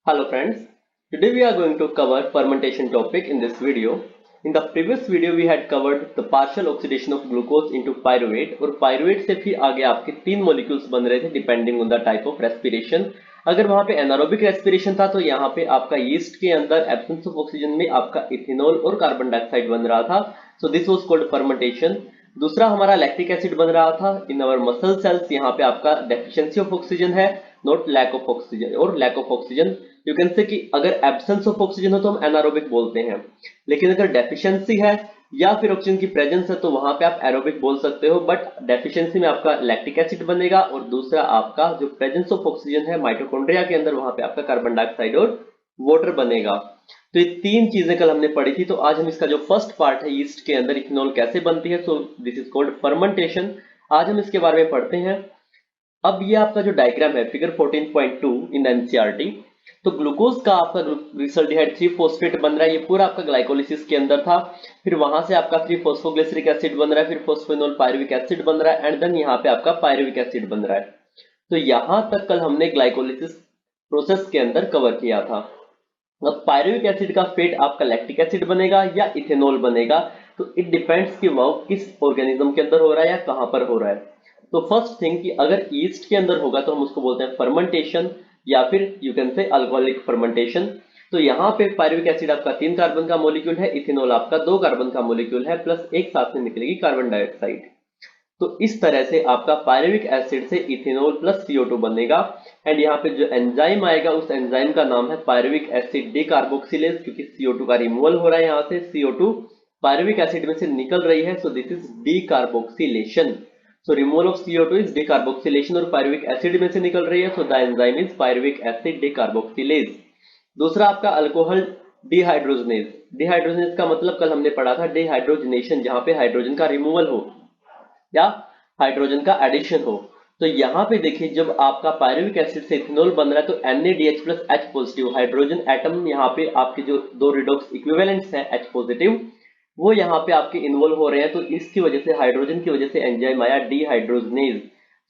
Hello friends, today we are going to cover fermentation topic in this video. In the previous video we had covered the partial oxidation of glucose into pyruvate और pyruvate से फिर आगे आपके तीन molecules बन रहे थे depending on the type of respiration. अगर वहां पे एनारोबिक रेस्पिरेशन था तो यहाँ पे आपका यीस्ट के अंदर एब्सेंस ऑफ ऑक्सीजन में आपका इथेनॉल और कार्बन डाइऑक्साइड बन रहा था, so this was called fermentation. दूसरा हमारा लैक्टिक एसिड बन रहा था इन आवर मसल सेल्स, यहाँ पे आपका डेफिशिएंसी ऑफ ऑक्सीजन है, नॉट लैक ऑफ ऑक्सीजन और lack of oxygen. You can say कि अगर एब्सेंस ऑफ ऑक्सीजन हो तो हम एनारोबिक बोलते हैं, लेकिन अगर डेफिशिएंसी है या फिर ऑक्सीजन की प्रेजेंस है तो वहां पे आप एरोबिक बोल सकते हो। बट डेफिशिएंसी में आपका लैक्टिक एसिड बनेगा और दूसरा आपका जो प्रेजेंस ऑफ ऑक्सीजन है माइटोकॉन्ड्रिया के अंदर वहां पे आपका कार्बन डाइऑक्साइड और वाटर बनेगा। तो ये तीन चीजें कल हमने पढ़ी थी, तो आज हम इसका जो फर्स्ट पार्ट है यीस्ट के अंदर इथेनॉल कैसे बनती है, so this is called fermentation. आज हम इसके बारे में पढ़ते हैं। अब ये आपका जो डायग्राम है फिगर 14.2 इन एनसीईआरटी, तो ग्लूकोज का आपका ग्लिसरॉल्डिहाइड 3 फॉस्फेट बन रहा है, ये पूरा आपका ग्लाइकोलिसिस के अंदर था। फिर वहां से आपका 3 फॉस्फोग्लिसरिक एसिड बन रहा है, फिर फॉस्फेनोल पायरुविक एसिड बन रहा है एंड देन यहाँ पे आपका पायरुविक एसिड बन रहा है। तो यहां तक कल हमने ग्लाइकोलिसिस प्रोसेस के अंदर कवर किया था। अब पायरुविक एसिड का फेट आपका लैक्टिक एसिड बनेगा या इथेनॉल बनेगा, तो इट डिपेंड्स कि वो किस ऑर्गेनिज्म के अंदर हो रहा है या कहां पर हो रहा है। तो फर्स्ट थिंग कि अगर ईस्ट के अंदर होगा तो हम उसको बोलते हैं फर्मेंटेशन या फिर यू कैन से अल्कोहलिक फर्मेंटेशन। तो यहाँ पे पायरुविक एसिड आपका 3 कार्बन का मॉलिक्यूल है, इथेनॉल आपका 2 कार्बन का मॉलिक्यूल है, प्लस एक साथ में निकलेगी कार्बन डाइऑक्साइड। तो इस तरह से आपका पायरुविक एसिड से इथेनॉल प्लस CO2 बनेगा एंड यहाँ पे जो एंजाइम आएगा उस एंजाइम का नाम है पायरुविक एसिड डिकार्बोक्सिलेज, क्योंकि CO2 का रिमूवल हो रहा है, यहाँ से CO2 पायरुविक एसिड में से निकल रही है, so this is decarboxylation. So removal of CO2 is decarboxylation और पायरुविक एसिड में से निकल रही है, so the enzyme is pyruvic acid decarboxylase. दूसरा आपका अल्कोहल डिहाइड्रोजनेज। डिहाइड्रोजनेज का मतलब कल हमने पढ़ा था डिहाइड्रोजनेशन, जहां पे हाइड्रोजन का रिमूवल हो या हाइड्रोजन का एडिशन हो। तो यहाँ पे देखिए जब आपका पायरुविक एसिड से इथेनॉल बन रहा है तो NaDH plus H positive hydrogen atom, यहाँ पे आपके जो दो रिडॉक्स इक्विवेलेंट्स हैं H पॉजिटिव, वो यहाँ पे आपके इन्वॉल्व हो रहे हैं। तो इसकी वजह से हाइड्रोजन की वजह से एंजाइम आया dehydrogenase.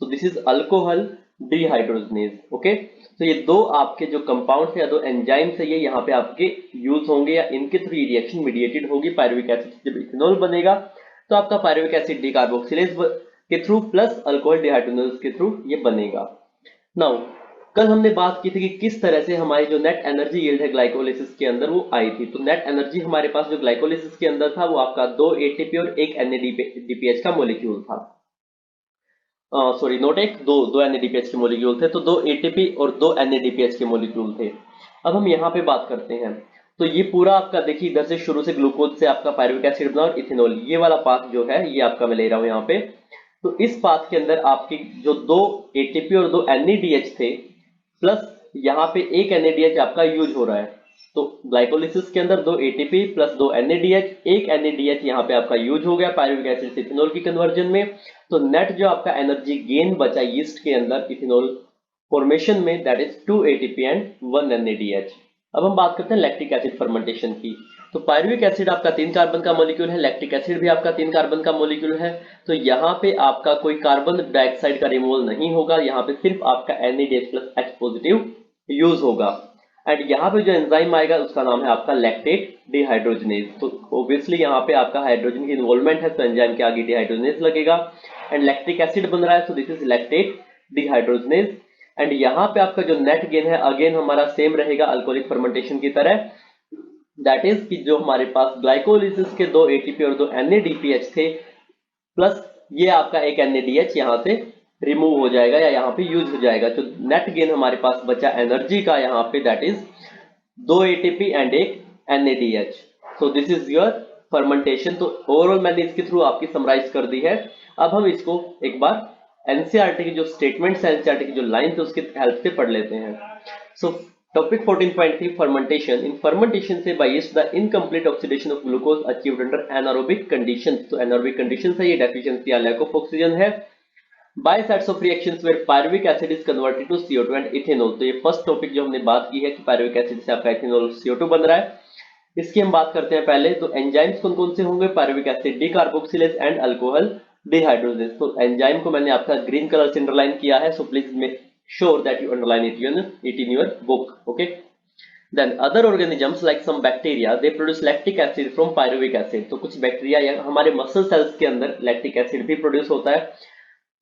So this is alcohol dehydrogenase. Okay, तो ये दो आपके जो कंपाउंड्स या दो एंजाइम्स है ये यहाँ पे आपके यूज होंगे या इनके थ्रू रिएक्शन मीडिएटेड होगी। पायरुविक एसिड से जब इथेनॉल बनेगा तो आपका पायरुविक एसिड डिकार्बोक्सिलेज के थ्रू प्लस अल्कोहल डिहाइड्रोजनेज के थ्रू ये बनेगा। नाउ कल हमने बात की थी कि किस तरह से हमारी जो नेट एनर्जी यील्ड है ग्लाइकोलिसिस के अंदर वो आई थी। तो नेट एनर्जी हमारे पास जो ग्लाइकोलिसिस के अंदर था वो आपका 2 एटीपी और एक NADPH का मॉलिक्यूल था। सॉरी नोट एक, दो NADPH के मॉलिक्यूल थे, तो 2 एटीपी और 2 NADPH के मॉलिक्यूल थे। अब हम यहाँ पे बात करते हैं, तो ये पूरा आपका देखिए इधर से शुरू से ग्लूकोज से आपका पायरुविक एसिड बना और इथेनॉल, ये वाला पाथ जो है ये आपका मैं ले रहा हूं यहाँ पे। तो इस पाथ के अंदर आपकी जो 2 एटीपी और 2 NADH थे प्लस यहाँ पे एक NADH आपका यूज हो रहा है। तो ग्लाइकोलिसिस के अंदर 2 एटीपी प्लस 2 NADH, एक NADH यहाँ पे आपका यूज हो गया पायरुविक एसिड से इथेनॉल की कन्वर्जन में। तो नेट जो आपका एनर्जी गेन बचा यीस्ट के अंदर इथेनॉल फॉर्मेशन में, that is 2 ATP and 1 NADH। अब हम बात करते हैं लैक्टिक एसिड फर्मेंटेशन की। तो पायरुविक एसिड आपका 3 कार्बन का मॉलिक्यूल है, लैक्टिक एसिड भी आपका 3 कार्बन का मॉलिक्यूल है। तो यहाँ पे आपका कोई कार्बन डाइऑक्साइड का रिमूवल नहीं होगा, यहाँ पे सिर्फ आपका NADH plus H positive use होगा। एंड यहाँ पे जो एंजाइम आएगा उसका नाम है आपका लैक्टेट डिहाइड्रोजनेज। तो ऑब्वियसली यहाँ पे आपका हाइड्रोजन की इन्वॉल्वमेंट है तो एंजाइम के आगे डिहाइड्रोजनेज लगेगा एंड लैक्टिक एसिड बन रहा है, so this is lactate dehydrogenase. And यहाँ पे आपका जो नेट गेन है अगेन हमारा सेम रहेगा अल्कोहलिक फर्मेंटेशन की तरह, दैट इज कि जो हमारे पास ग्लाइकोलिसिस के 2 एटीपी और 2 NADPH थे प्लस ये आपका एक NADH यहाँ से रिमूव हो जाएगा या यहाँ पे यूज हो जाएगा। तो नेट गेन हमारे पास बचा एनर्जी का यहाँ पे, दैट इज 2 एटीपी एंड एक NADH। So this is your fermentation. तो ओवरऑल मैंने इसके थ्रू आपकी समराइज कर दी है। अब हम इसको एक बार एनसीईआरटी की जो स्टेटमेंट्स है, एनसीईआरटी की जो लाइन है उसकी हेल्प से पढ़ लेते हैं। So topic 14.3 fermentation. In fermentation say by the incomplete oxidation of glucose achieved under anaerobic conditions. तो एनारोबिक कंडीशंस है ये डेफिशिएंसी या लैक ऑफ ऑक्सीजन है। By sets of reactions where pyruvic acid is converted to CO2 and ethanol. तो ये first topic जो हमने बात की है कि पायरुविक एसिड से आपका इथेनॉल और CO2 बन रहा है, इसकी हम बात करते हैं पहले। तो एंजाइम्स कौन कौन से होंगे, pyruvic acid decarboxylase and alcohol dehydrogenase. तो एंजाइम को मैंने आपका ग्रीन कलर से अंडरलाइन किया है, so please make sure that you underline it in your book. Okay, Then other organisms like some bacteria they produce lactic acid from pyruvic acid. तो कुछ bacteria या हमारे मसल सेल्स के अंदर lactic acid भी produce होता है.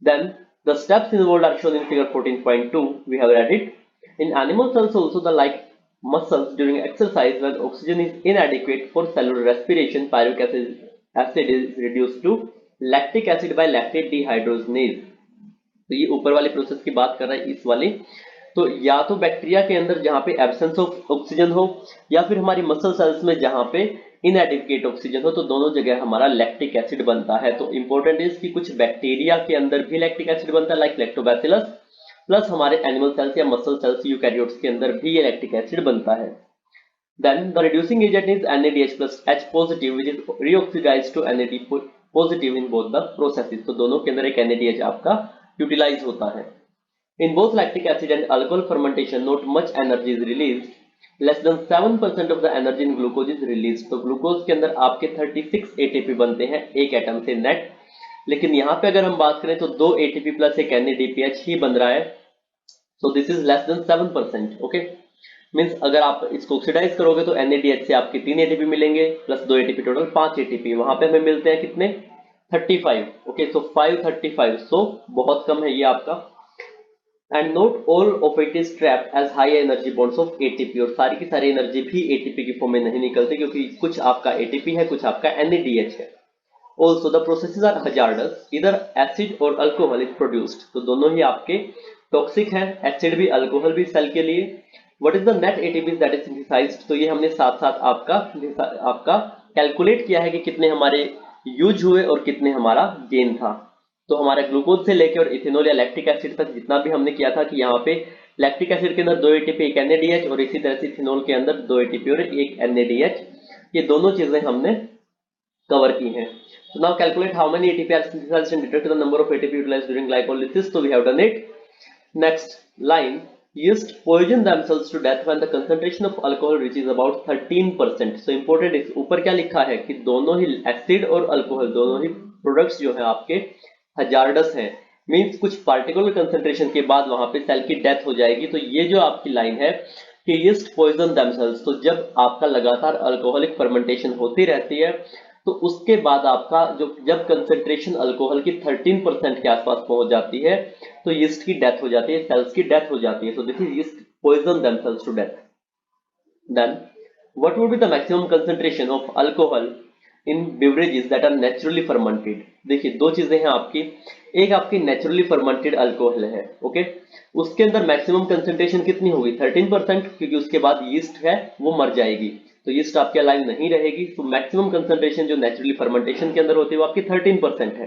Then the steps involved are shown in figure 14.2. We have read it. In animal cells also the like muscles during exercise when oxygen is inadequate for cellular respiration, pyruvic acid is reduced to lactic acid by lactate dehydrogenase. तो ये ऊपर वाली process की बात कर रहा है इस वाली. तो या तो बैक्टीरिया के अंदर जहां पे एब्सेंस ऑफ ऑक्सीजन हो या फिर हमारी मसल सेल्स में जहां पे इनएडिक्वेट ऑक्सीजन हो, तो दोनों जगह हमारा लैक्टिक एसिड बनता है. तो इंपॉर्टेंट इज कि कुछ बैक्टीरिया के अंदर भी लैक्टिक एसिड बनता है लाइक लैक्टोबैसिलस, प्लस हमारे एनिमल सेल्स या मसल सेल्स यूकैरियोट्स के अंदर भी ये लैक्टिक एसिड बनता है. Then the reducing agent is NADH plus H positive which is reoxidized to NAD positive in both the processes. तो दोनों के अंदर एक NADH आपका यूटिलाइज होता है. In both lactic acid and alcohol fermentation, not much energy is released. Less than 7% of the energy in glucose is released. तो glucose के अंदर आपके 36 ATP बनते हैं एक एटम से नेट. लेकिन यहाँ पे अगर हम बात करें तो 2 ATP प्लस एक NADPH ही बन रहा है. So this is less than 7%. Okay, means अगर आप इसको ऑक्सीडाइज करोगे तो NADH से आपके 3 ATP मिलेंगे प्लस 2 ATP टोटल 5 ATP. वहां पे हमें मिलते हैं कितने 35. ओके, सो 535. सो बहुत कम है ये आपका. And not all of it is trapped as high energy bonds of ATP. और सारी की सारी एनर्जी भी एटीपी की फॉर्म में नहीं निकलती क्योंकि कुछ आपका एटीपी है, कुछ आपका NADH है. Also the processes are hazardous. इधर एसिड और अल्कोहल इज प्रोड्यूस्ड. तो दोनों ही आपके टॉक्सिक हैं, एसिड भी अल्कोहल भी सेल के लिए. What is the net ATP that is synthesised. तो ये हमने साथ साथ आपका कैलकुलेट किया है कि कितने हमारे यूज हुए और कितने हमारा गेन था. तो हमारे ग्लूकोज से लेकर और इथेनॉल या लैक्टिक एसिड तक जितना भी हमने किया था कि यहाँ पे लैक्टिक एसिड के अंदर 2 ATP एक NADH और इसी तरह से इथेनॉल के अंदर 2 ATP और एक NADH, ये दोनों चीजें हमने कवर की हैं. So now calculate how many ATP are synthesized and deduct the number of ATP utilized during glycolysis. So we have done it. Next line, yeast poison themselves to death when the concentration of alcohol reaches about 13%. So important is ऊपर क्या लिखा है कि दोनों ही acid और alcohol दोनों ही products जो है आपके हजार्डस है. मींस कुछ पार्टिकुलर कंसंट्रेशन के बाद वहां पे सेल की डेथ हो जाएगी. तो ये जो आपकी लाइन है कि यीस्ट पॉइजन देमसेल्व्स, तो जब आपका लगातार अल्कोहलिक फर्मेंटेशन होती रहती है तो उसके बाद आपका जब कंसंट्रेशन अल्कोहल की 13% के आसपास पहुंच जाती है तो यीस्ट की डेथ हो जाती है, सेल्स की डेथ हो जाती है. So this is yeast poison themselves to death. Then what would be the maximum concentration of alcohol in beverages that are naturally fermented. देखिए दो चीजें हैं आपकी. एक आपकी नेचुरली फर्मेंटेड अल्कोहल है. ओके, उसके अंदर मैक्सिमम कंसंट्रेशन कितनी होगी 13%, क्योंकि उसके बाद यीस्ट है वो मर जाएगी तो यीस्ट आपके अलाइव नहीं रहेगी. तो मैक्सिमम कंसंट्रेशन जो नेचुरली फर्मेंटेशन के अंदर होती है वो आपकी 13% है.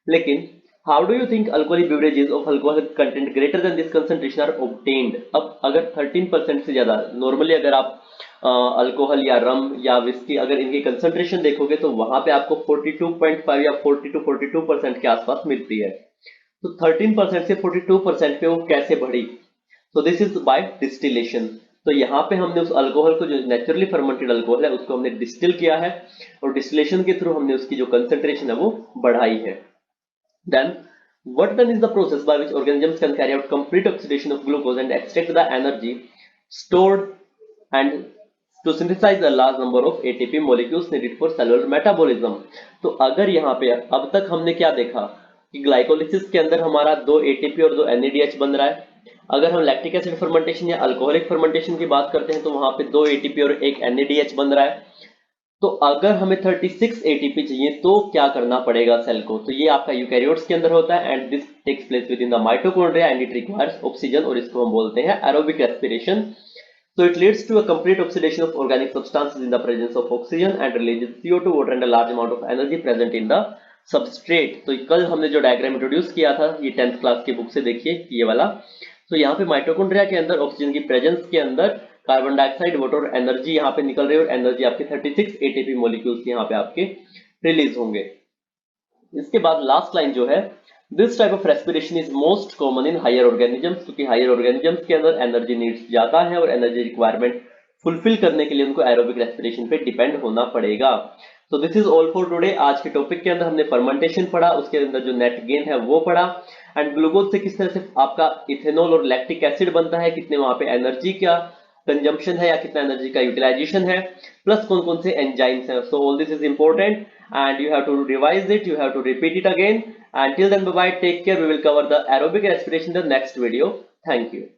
लेकिन how do you think alcoholic beverages of alcohol content greater than this concentration are obtained. अब अगर 13% से ज्यादा, नॉर्मली अगर आप अल्कोहल या रम या विस्की अगर इनकी कंसंट्रेशन देखोगे तो वहां पे आपको 42.5 या 40 to 42% के आसपास मिलती है. तो 13% से 42% पे वो कैसे बढ़ी. तो दिस इज बाय डिस्टिलेशन. तो यहाँ पे हमने उस अल्कोहल को जो नेचुरली फर्मेंटेड अल्कोहल है उसको हमने डिस्टिल किया है और डिस्टिलेशन के थ्रू हमने उसकी जो कंसंट्रेशन है वो बढ़ाई है. Then what then is the process by which organisms can carry out complete oxidation of glucose and extract the energy stored and to synthesize a large number of ATP molecules needed for cellular metabolism. तो अगर यहाँ पे अब तक हमने क्या देखा कि ग्लाइकोलिसिस के अंदर हमारा 2 ATP और 2 NADH बन रहा है. अगर हम लैक्टिक एसिड फर्मेंटेशन या अल्कोहलिक फर्मेंटेशन की बात करते हैं तो वहां पे 2 ATP और एक NADH बन रहा है. तो अगर हमें 36 ATP चाहिए तो क्या करना पड़ेगा सेल को. तो ये आपका यूकैरियोट्स के अंदर होता है and this takes place within the mitochondria and it requires oxygen और इसको हम बोलते हैं aerobic respiration. So it leads to a complete oxidation of organic substances in the presence of oxygen and releases CO2, water and a large amount of energy present in the substrate. तो कल हमने जो diagram introduce किया था ये 10th class की book से देखिए ये वाला. तो यहाँ पे माइटोकॉन्ड्रिया के अंदर ऑक्सीजन की प्रेजेंस के अंदर कार्बन डाइऑक्साइड, वाटर और एनर्जी यहाँ पे निकल रही है और एनर्जी आपके 36 ATP मॉलिक्यूल्स यहाँ पे आपके रिलीज होंगे. इसके बाद लास्ट लाइन जो है, this type of respiration is most common in higher organisms, क्योंकि हायर ऑर्गेनिजम्स के अंदर एनर्जी नीड्स ज्यादा है और एनर्जी रिक्वायरमेंट फुलफिल करने के लिए उनको एरोबिक रेस्पिरेशन पे डिपेंड होना पड़ेगा. तो this is all for today. आज के टॉपिक के अंदर हमने फर्मेंटेशन पढ़ा, उसके अंदर जो नेट गेन है वो पढ़ा एंड ग्लूकोज से किस तरह से आपका इथेनॉल और लैक्टिक एसिड बनता है, कितने वहां पे एनर्जी का कंजम्पशन है या कितना एनर्जी का यूटिलाइजेशन है, प्लस कौन कौन से एंजाइम्स हैं. So all this is important and you have to revise it, you have to repeat it again. Until then, bye bye, take care. We will cover the aerobic respiration in the next video. Thank you.